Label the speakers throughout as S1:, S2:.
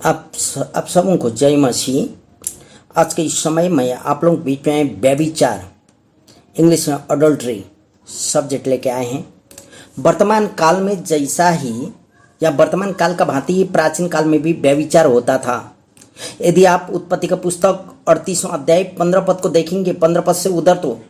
S1: आप सबों को जय मसीह। आज के इस समय में आप लोगों के बीच में व्यभिचार, इंग्लिश में अडल्ट्री सब्जेक्ट लेके आए हैं। वर्तमान काल में जैसा ही या वर्तमान काल का भांति ही प्राचीन काल में भी व्यभिचार होता था। यदि आप उत्पत्ति का पुस्तक 38वां अध्याय 15 पद को देखेंगे, 15 पद से उधर तो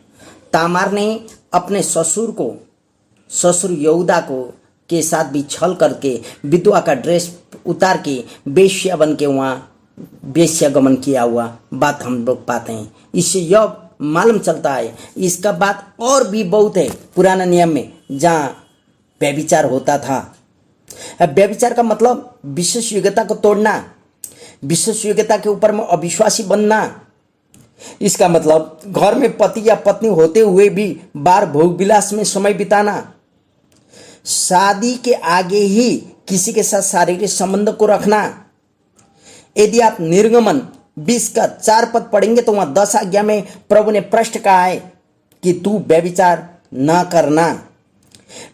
S1: तामार ने अपने ससुर यहूदा को के साथ भी छल करके विधवा का ड्रेस उतार के वेश्या बन के वहाँ वेश्यागमन किया हुआ बात हम लोग पाते हैं। इससे यह मालूम चलता है इसका बात और भी बहुत है पुराना नियम में जहाँ व्यभिचार होता था। व्यभिचार का मतलब विशेष योग्यता को तोड़ना, विशेष योग्यता के ऊपर में अविश्वासी बनना। इसका मतलब घर में पति या पत्नी होते हुए भी बार भोग विलास में समय बिताना, शादी के आगे ही किसी के साथ शारीरिक संबंध को रखना। यदि आप निर्गमन 20 का 4 पद पढ़ेंगे तो वहां 10 आज्ञा में प्रभु ने प्रश्न कहा है कि तू व्यभिचार न करना।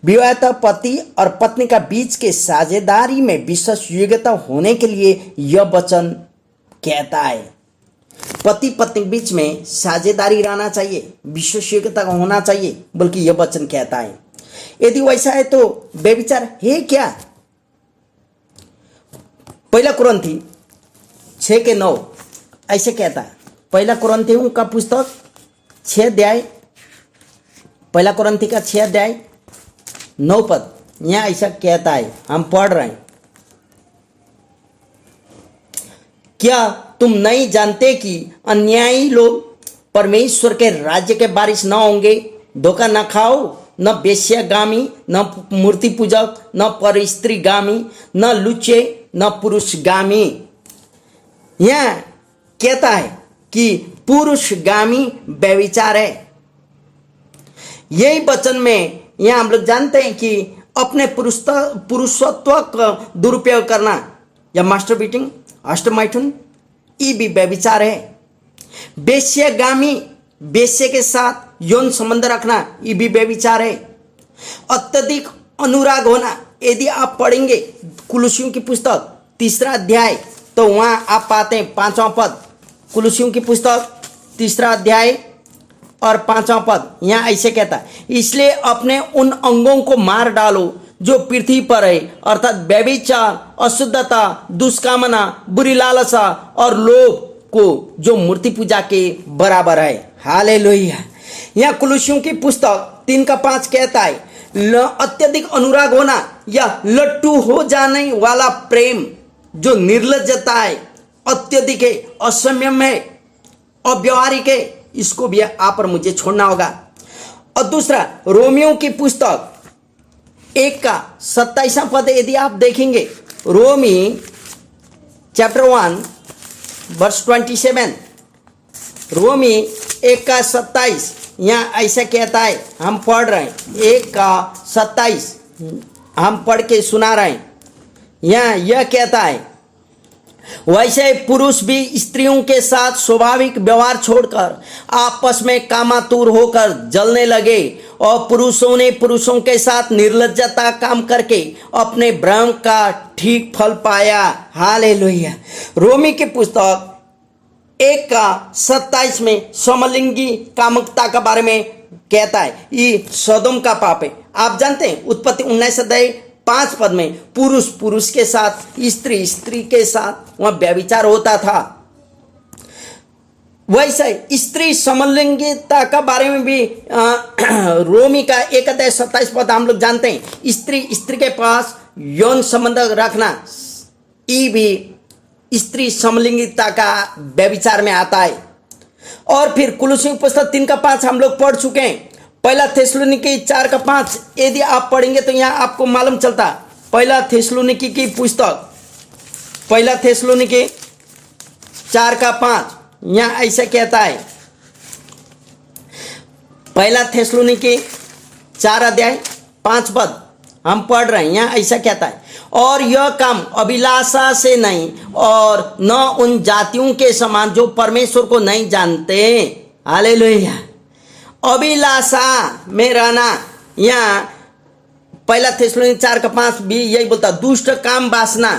S1: विवाहित पति और पत्नी का बीच के साझेदारी में विश्वास योग्यता होने के लिए यह वचन कहता है। पति पत्नी के बीच में साझेदारी रहना चाहिए, विश्वास योग्यता होना चाहिए, बल्कि यह वचन कहता है। यदि वैसा है तो व्यभिचार है क्या? पहला कुरिन्थी 6 के 9 ऐसे कहता है। पहला कुरिन्थियों का पुस्तक 6 अध्याय, पहला कुरिन्थी का 6 अध्याय 9 पद यहाँ ऐसा कहता है, हम पढ़ रहे हैं। क्या तुम नहीं जानते कि अन्यायी लोग परमेश्वर के राज्य के वारिस न होंगे? धोखा न खाओ, न वेश्यागामी, न मूर्ति पूजक, न परस्त्रीगामी, न लुच्चे, न पुरुषगामी। यह कहता है कि पुरुषगामी व्यभिचार है। यही वचन में यहां हम लोग जानते हैं कि अपने पुरुषत्व का दुरुपयोग करना या मास्टरबीटिंग, अष्टमैथुन, ये भी व्यभिचार है। वेश्यागामी, वेश्या के साथ यौन संबंध रखना, ये भी व्यभिचार है। अत्यधिक अनुराग होना, यदि आप पढ़ेंगे कुलुसियों की पुस्तक 3 अध्याय तो वहां आप पाते हैं 5वां पद। कुलुसियों की पुस्तक 3 अध्याय और 5वां पद यहाँ ऐसे कहता है, इसलिए अपने उन अंगों को मार डालो जो पृथ्वी पर है, अर्थात व्यभिचार, अशुद्धता, दुष्कामना, बुरी लालसा और लोभ को जो मूर्ति पूजा के बराबर है। हालेलुया। यहाँ कुलुसियों की पुस्तक 3 का 5 कहता है, अत्यधिक अनुराग होना या लट्टू हो जाने वाला प्रेम जो निर्लज्जता है, अत्यधिक है, असंयम है, अव्यवहारिक है, इसको भी आप और मुझे छोड़ना होगा। और दूसरा रोमियो की पुस्तक 1 का 27वां पद यदि आप देखेंगे, रोमी चैप्टर 1 वर्स 27, रोमी 1 का 27 यहाँ ऐसा कहता है, हम पढ़ रहे हैं 1 का 27 हम पढ़ के सुना रहे हैं। यहाँ यह कहता है, वैसे पुरुष भी स्त्रियों के साथ स्वाभाविक व्यवहार छोड़कर आपस में कामातुर होकर जलने लगे, और पुरुषों ने पुरुषों के साथ निर्लज्जता काम करके अपने भ्रम का ठीक फल पाया। हालेलुया। रोमी की पुस्तक 1 का 27 में समलिंगी कामुकता के बारे में कहता है, ये सदोम का पाप है। आप जानते हैं उत्पत्ति 19 अध्याय 5 पद में पुरुष पुरुष के साथ, स्त्री स्त्री के साथ वहां व्यभिचार होता था। वैसे स्त्री समलिंगिता का बारे में भी रोमी का 1 अध्याय 27 पद हम लोग जानते हैं, स्त्री स्त्री के पास यौन संबंध रखना, ये भी स्त्री समलिंगिता का व्यभिचार में आता है। और फिर कुलुसियों पुस्तक 3 का 5 हम लोग पढ़ चुके हैं। पहला थेसलोनिकी 4 का 5 यदि आप पढ़ेंगे तो यहाँ आपको मालूम चलता, पहला थेसलोनिकी की पुस्तक, पहला थेसलोनिकी 4 का 5 यहाँ ऐसा कहता है, पहला थेसलोनिकी 4 अध्याय 5 पद हम पढ़ रहे हैं। यहाँ ऐसा कहता है, और यह काम अभिलाषा से नहीं और न उन जातियों के समान जो परमेश्वर को नहीं जानते। हालेलुया। अभिलाषा में रहना, यहाँ पहला थेसलोनिकी 4 का 5 भी यही बोलता, दुष्ट काम वासना,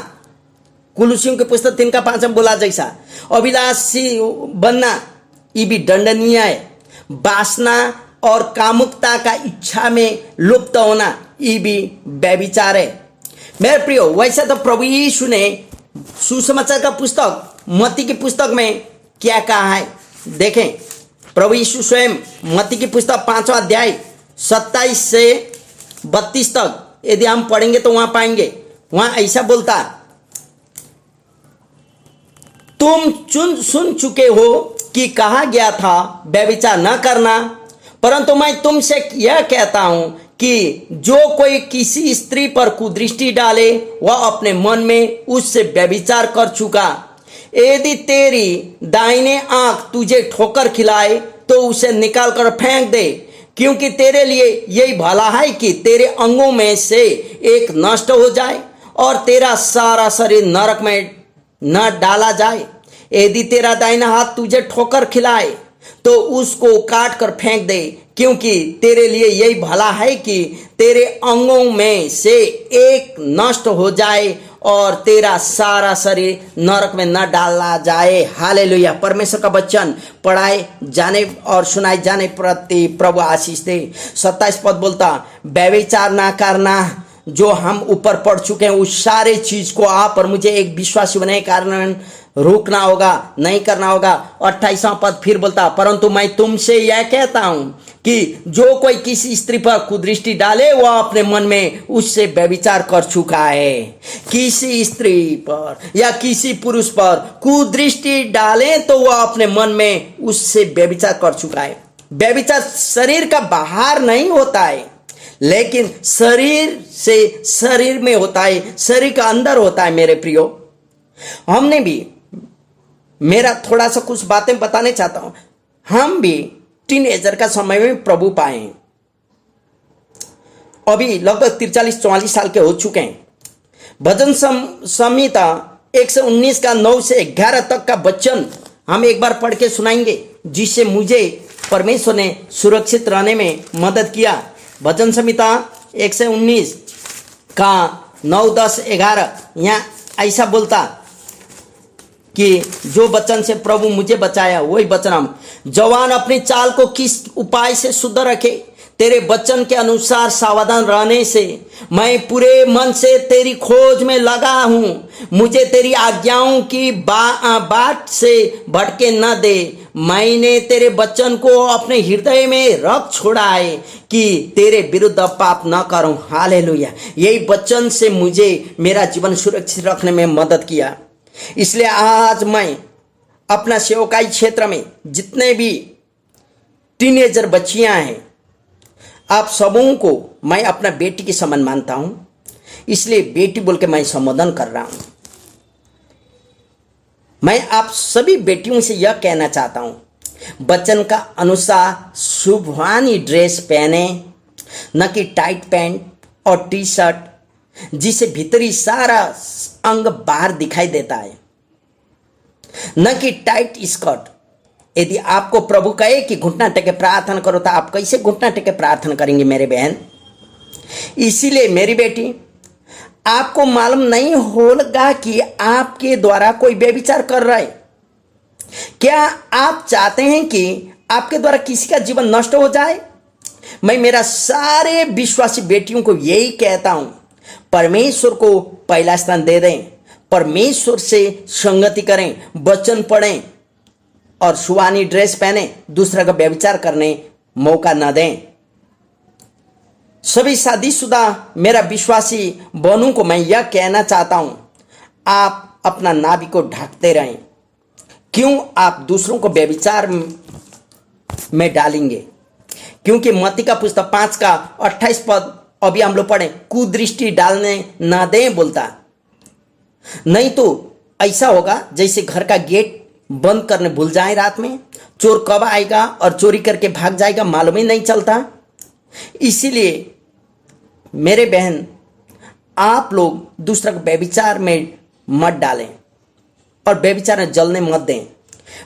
S1: कुलुसियों के पुस्तक 3:5 में बोला जैसा अभिलाषी बनना ये भी दंडनीय है। वासना और कामुकता का इच्छा में लुप्त होना ये भी व्यभिचार है। मेरे प्रियो, वैसे तो प्रभु यीशु ने सुसमाचार का पुस्तक मत्ती की पुस्तक में क्या कहा है देखें। प्रभु यीशु स्वयं मत्ती की पुस्तक 5वां अध्याय 27 से 32 तक यदि हम पढ़ेंगे तो वहां पाएंगे, वहां ऐसा बोलता, तुम सुन चुके हो कि कहा गया था व्यभिचार न करना, परंतु मैं तुमसे यह कहता हूं कि जो कोई किसी स्त्री पर कुदृष्टि डाले वह अपने मन में उससे व्यभिचार कर चुका। यदि तेरी दाहिने आंख तुझे ठोकर खिलाए तो उसे निकाल कर फेंक दे, क्योंकि तेरे लिए यही भला है कि तेरे अंगों में से एक नष्ट हो जाए और तेरा सारा शरीर नरक में न डाला जाए। यदि तेरा दाहिना हाथ तुझे ठोकर खिलाए तो उसको काट कर फेंक दे, क्योंकि तेरे लिए यही भला है कि तेरे अंगों में से एक नष्ट हो जाए और तेरा सारा शरीर नरक में न डाला जाए। हालेलुया। परमेश्वर का वचन पढ़ाए जाने और सुनाए जाने प्रति प्रभु आशीष दे। 27 पद बोलता, व्यभिचार ना करना, जो हम ऊपर पढ़ चुके हैं उस सारे चीज को आप और मुझे एक विश्वासी बनने के कारण रोकना होगा, नहीं करना होगा। 28वां पद फिर बोलता, परंतु मैं तुमसे यह कहता हूं कि जो कोई किसी स्त्री पर कुदृष्टि डाले वह अपने मन में उससे व्यभिचार कर चुका है। किसी स्त्री पर या किसी पुरुष पर कुदृष्टि डाले तो वह अपने मन में उससे व्यभिचार कर चुका है। व्यभिचार शरीर का बाहर नहीं होता है, लेकिन शरीर से शरीर में होता है, शरीर का अंदर होता है। मेरे प्रियो, हमने भी, मेरा थोड़ा सा कुछ बातें बताने चाहता हूं, हम भी टीनेजर का समय में प्रभु पाए हैं। अभी लगभग 43-44 साल के हो चुके हैं। भजन संहिता 119 का 9 से 11 तक का वचन हम एक बार पढ़ के सुनाएंगे, जिससे मुझे परमेश्वर ने सुरक्षित रहने में मदद किया। भजन संहिता 119 का 9, 10, 11 यहाँ ऐसा बोलता कि जो वचन से प्रभु मुझे बचाया वही वचन हम। जवान अपनी चाल को किस उपाय से शुद्ध रखे, तेरे वचन के अनुसार सावधान रहने से। मैं पूरे मन से तेरी खोज में लगा हूं, मुझे तेरी आज्ञाओं की बाट से भटके न दे। मैंने तेरे वचन को अपने हृदय में रख छोड़ा है कि तेरे विरुद्ध पाप न करूं। हालेलुया। यही वचन से मुझे मेरा जीवन सुरक्षित रखने में मदद किया। इसलिए आज मैं अपना सेवकाई क्षेत्र में जितने भी टीनेजर बच्चियां हैं, आप सबों को मैं अपना बेटी के समान मानता हूं, इसलिए बेटी बोल के मैं संबोधन कर रहा हूं। मैं आप सभी बेटियों से यह कहना चाहता हूं, वचन का अनुसार शुभवानी ड्रेस पहने, न कि टाइट पैंट और टी शर्ट जिसे भीतरी सारा अंग बाहर दिखाई देता है, न कि टाइट स्कर्ट। यदि आपको प्रभु कहे कि घुटना टेके प्रार्थना करो तो आप कैसे घुटना टेके प्रार्थना करेंगे मेरे बहन? इसीलिए मेरी बेटी, आपको मालूम नहीं होगा कि आपके द्वारा कोई व्यभिचार कर रहा है। क्या आप चाहते हैं कि आपके द्वारा किसी का जीवन नष्ट हो जाए? मैं मेरा सारे विश्वासी बेटियों को यही कहता हूं, परमेश्वर को पहला स्थान दे दें, परमेश्वर से संगति करें, वचन पढ़ें और सुहानी ड्रेस पहने, दूसरा का व्यभिचार करने मौका न दें। सभी शादीशुदा मेरा विश्वासी बहनों को मैं यह कहना चाहता हूं, आप अपना नाभि को ढकते रहें। क्यों आप दूसरों को व्यभिचार में डालेंगे? क्योंकि मत्ती का पुस्तक 5 का 28 पद अभी हम लोग पढ़े, कुदृष्टि डालने ना दें बोलता। नहीं तो ऐसा होगा जैसे घर का गेट बंद करने भूल जाए रात में, चोर कब आएगा और चोरी करके भाग जाएगा मालूम ही नहीं चलता। इसीलिए मेरे बहन, आप लोग दूसरा को व्यभिचार में मत डालें और व्यभिचार में जलने मत दें।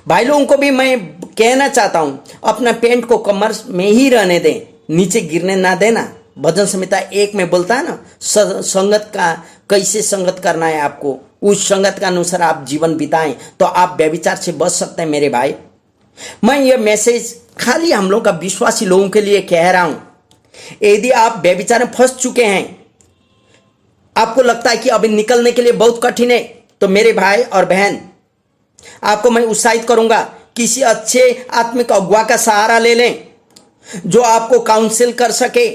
S1: भाई लोगों को भी मैं कहना चाहता हूं, अपना पेंट को कमर में ही रहने दें, नीचे गिरने ना देना। भजन संहिता 1 में बोलता है ना, संगत का कैसे संगत करना है आपको, उस संगत का अनुसार आप जीवन बिताएं तो आप व्यभिचार से बच सकते हैं मेरे भाई। मैं ये मैसेज खाली हम लोग का विश्वासी लोगों के लिए कह रहा हूं। यदि आप व्यभिचार में फंस चुके हैं, आपको लगता है कि अभी निकलने के लिए बहुत कठिन है, तो मेरे भाई और बहन आपको मैं उत्साहित करूंगा, किसी अच्छे आत्मिक अगुवा का सहारा ले लें जो आपको काउंसिल कर सके,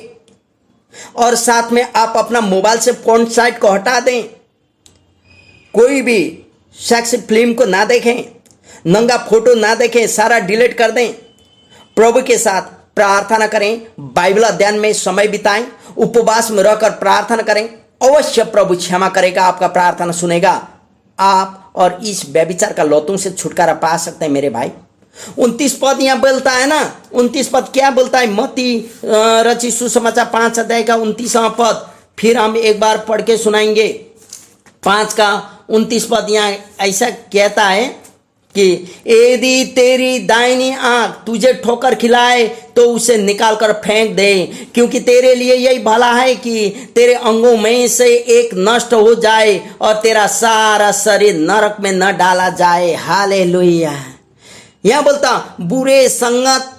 S1: और साथ में आप अपना मोबाइल से फोन साइट को हटा दें, कोई भी सेक्स फिल्म को ना देखें, नंगा फोटो ना देखें, सारा डिलीट कर दें। प्रभु के साथ प्रार्थना करें, बाइबल अध्ययन में समय बिताएं, उपवास में रहकर प्रार्थना करें। अवश्य प्रभु क्षमा करेगा, आपका प्रार्थना सुनेगा, आप और इस व्यभिचार का लतों से छुटकारा पा सकते हैं मेरे भाई। 29 पद यहाँ बोलता है ना, 29 पद क्या बोलता है? मत्ती रचित सुसमाचार 5 अध्याय का 29वां पद फिर हम एक बार पढ़ के सुनाएंगे। 5 का 29 पद यहाँ ऐसा कहता है कि यदि तेरी दाहिनी आंख तुझे ठोकर खिलाए तो उसे निकाल कर फेंक दे, क्योंकि तेरे लिए यही भला है कि तेरे अंगों में से एक नष्ट हो जाए और तेरा सारा शरीर नरक में न डाला जाए। हालेलुया। यह बोलता बुरे संगत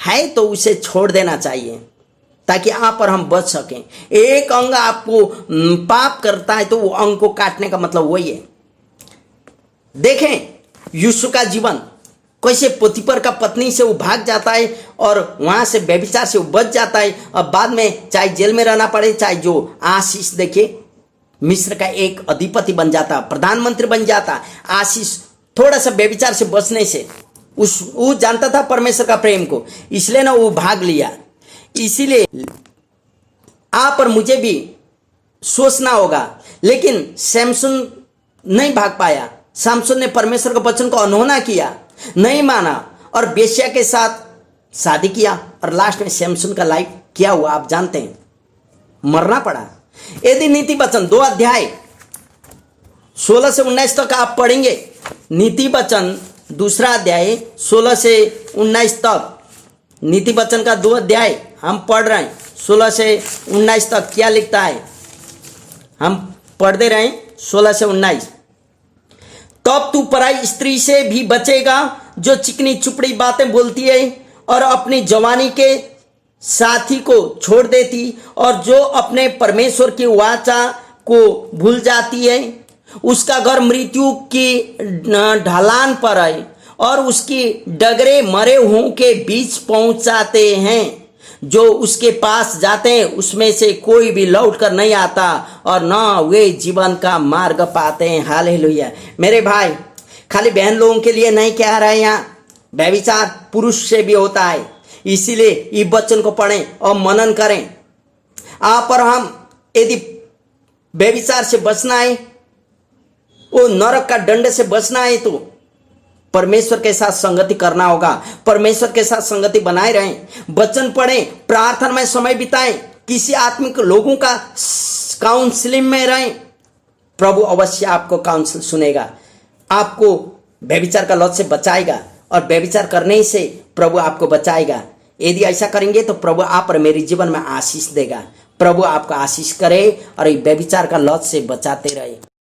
S1: है तो उसे छोड़ देना चाहिए ताकि आप और हम बच सकें। एक अंग आपको पाप करता है तो वो अंग को काटने का मतलब वही है। देखें यूसुफ का जीवन कैसे पोतीफर का पत्नी से वो भाग जाता है और वहां से व्यभिचार से वो बच जाता है, और बाद में चाहे जेल में रहना पड़े, चाहे जो आशीष देखिए मिस्र का एक अधिपति बन जाता, प्रधानमंत्री बन जाता। आशीष थोड़ा सा व्यभिचार से बचने से वो जानता था परमेश्वर का प्रेम को, इसलिए ना वो भाग लिया। इसीलिए आप और मुझे भी सोचना होगा। लेकिन सैमसन नहीं भाग पाया। सामसन ने परमेश्वर के वचन को अनहोना किया, नहीं माना और बेश्या के साथ शादी किया, और लास्ट में सैमसन का लाइफ क्या हुआ आप जानते हैं, मरना पड़ा। यदि नीति वचन 2 अध्याय 16 से 19 तक आप पढ़ेंगे, नीति वचन 2 अध्याय 16 से 19 तक, नीति वचन का 2 अध्याय हम पढ़ रहे हैं, 16 से 19 तक क्या लिखता है हम पढ़ते रहे 16 से 19। तब तू पराई स्त्री से भी बचेगा जो चिकनी चुपड़ी बातें बोलती है और अपनी जवानी के साथी को छोड़ देती, और जो अपने परमेश्वर की वाचा को भूल जाती है। उसका घर मृत्यु की ढलान पर है और उसकी डगरे मरे हुओं के बीच पहुंचाते हैं। जो उसके पास जाते हैं उसमें से कोई भी लौट कर नहीं आता और न वे जीवन का मार्ग पाते हैं। हालेलुया। मेरे भाई खाली बहन लोगों के लिए नहीं कह रहे, यहाँ व्यभिचार पुरुष से भी होता है। इसीलिए इस वचन को पढ़ें और मनन करें। आप और हम यदि व्यभिचार से बचना है, वो नरक का दंड से बचना है, तो परमेश्वर के साथ संगति करना होगा। परमेश्वर के साथ संगति बनाए रहें, वचन पढ़ें, प्रार्थना में समय बिताएं, किसी आत्मिक लोगों का काउंसलिंग में रहें। प्रभु अवश्य आपको काउंसिल सुनेगा, आपको व्यभिचार का लत से बचाएगा, और व्यभिचार करने से प्रभु आपको बचाएगा। यदि ऐसा करेंगे तो प्रभु आप और मेरे जीवन में आशीष देगा। प्रभु आपको आशीष करे और व्यभिचार का लत से बचाते रहे।